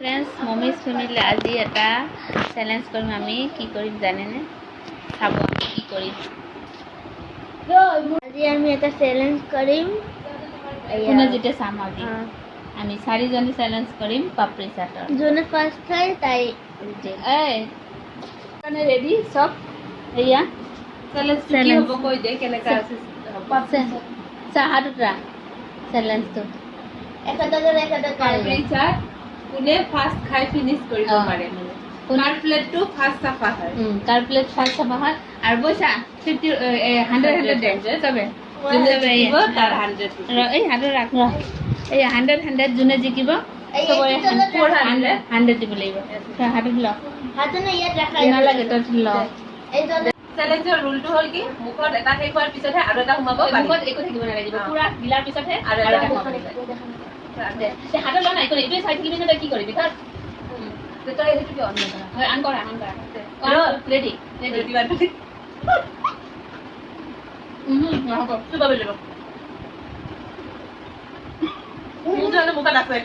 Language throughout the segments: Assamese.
फ्रेंड्स मम्मीज फैमिली आज এটা চ্যালেঞ্জ কৰিম আমি কি কৰিম জানেনে চাব আমি কি কৰিম আজি আমি এটা চ্যালেঞ্জ কৰিম কোনে জিতে চাম আজি আমি চাৰিজনী চ্যালেঞ্জ কৰিম পাপৰি চাটৰ যোনে ফাৰ্স্ট খায় তাই জিতে এই মানে ৰেডি সব এয়া চ্যালেঞ্জ কি হ'ব কৈ দে কেনেকা আছে চাহাটুৰা চ্যালেঞ্জটো এটা পাপৰি চাট কোনে ফাৰ্স্ট খাই ফিনিশ কৰিব পাৰে কাৰ প্লেটটো ফাৰ্স্ট সাফা হয় কাৰ প্লেট ফাৰ্স্ট সাফা হয় আৰু পইচা 50 100 দে সবে যোনে জিকিব তাৰ 100 এই হাতে ৰাখ এই 100 যোনে জিকিব সবৰে 100 দিব লাগিব হাতত ল হাতে না ইয়াত ৰাখা নালাগে তই ল এই চ্যালেঞ্জৰ ৰুলটো হ'ল কি মুখত এটা শেষ হোৱাৰ পিছতহে আৰু এটা সোমাব মুখত একো থাকিব নালাগিব পুৰা গিলাৰ পিছতহে আৰু আৰু এটা এটা সোমাব দে হাতত ল নাই কোনে এইটোৱে চাই থাকিবি না কি কৰিবি ধৰ তই সেইটো কি অন কৰা হয় আন কৰা ৰেডি ৰেডি বাদ নহ'ব চুবা বলিব মুখ জানো মুখত আছে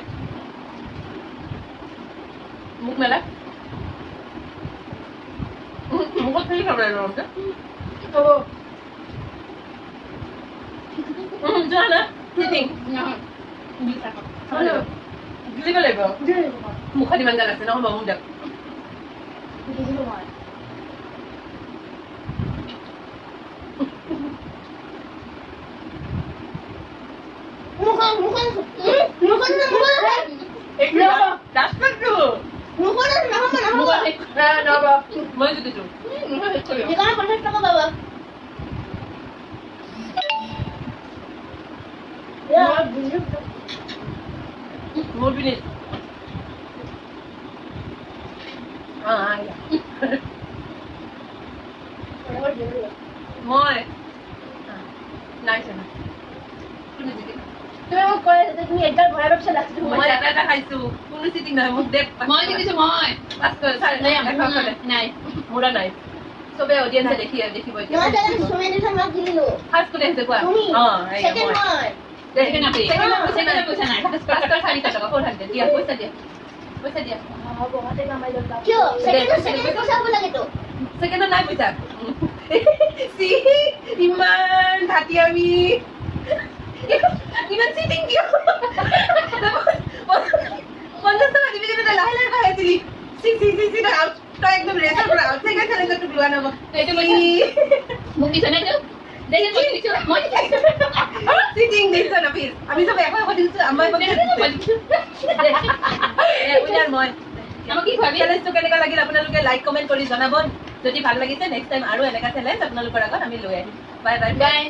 মুখ মেলা মুখত কি খাব লাগিব জানা সিটিং গিলিব লাগিব মুখত ইমান গাল আছে নহ'ব মোক দিয়ক মই জিকিছো মোৰ বিনিত মই নাই চানা কোনে জিকিল তুমি একবার ভয় ব্যবসা লাগছে মই এটা খাইছো কোনো চিটিং নাই মোক দেখ মই জিকিছো মই পাঁচ করে সাড়ে নাই মোরা নাই সবে অডিয়েন্সে দেখিব তোমার চ্যানেল সময় দিছ মাক দিলো ফার্স্ট করে হেতে কোয়া তুমি এই সেকেন্ড ওয়ান দেখেন আপনি সেকেন্ড পয়সা নাই পাঁচটা 400 টাকা 400 দিয়া পয়সা দিয়া কিয় সেকেন্ড পয়সা বলা গেতো সেকেন্ড নাই পয়সা সি ইমান ধাতি আমি ইমান চিটিং কিয় 50 টাকা দিবি যেটা লাহে লাহে খাইছিলি সি আউট তো একদম রেসার পুরো আউট থেকে চলে গেল টুকরা না এইটো মোক দিছ নাই তো দেখেন মই দিছো মই চিটিং দিছ না প্লিজ আমি সব একবার কথা দিছো আমার বলে উইনার মই আমাক কি ভাবি চ্যালেঞ্জটো কেনেকা লাগিল আপোনালোকে লাইক কমেন্ট কৰি জনাব যদি ভাল লাগিছে নেক্সট টাইম আৰু এনেকা চ্যালেঞ্জ আপোনালোকৰ আগত আমি লৈ আহিম বাই বাই বাই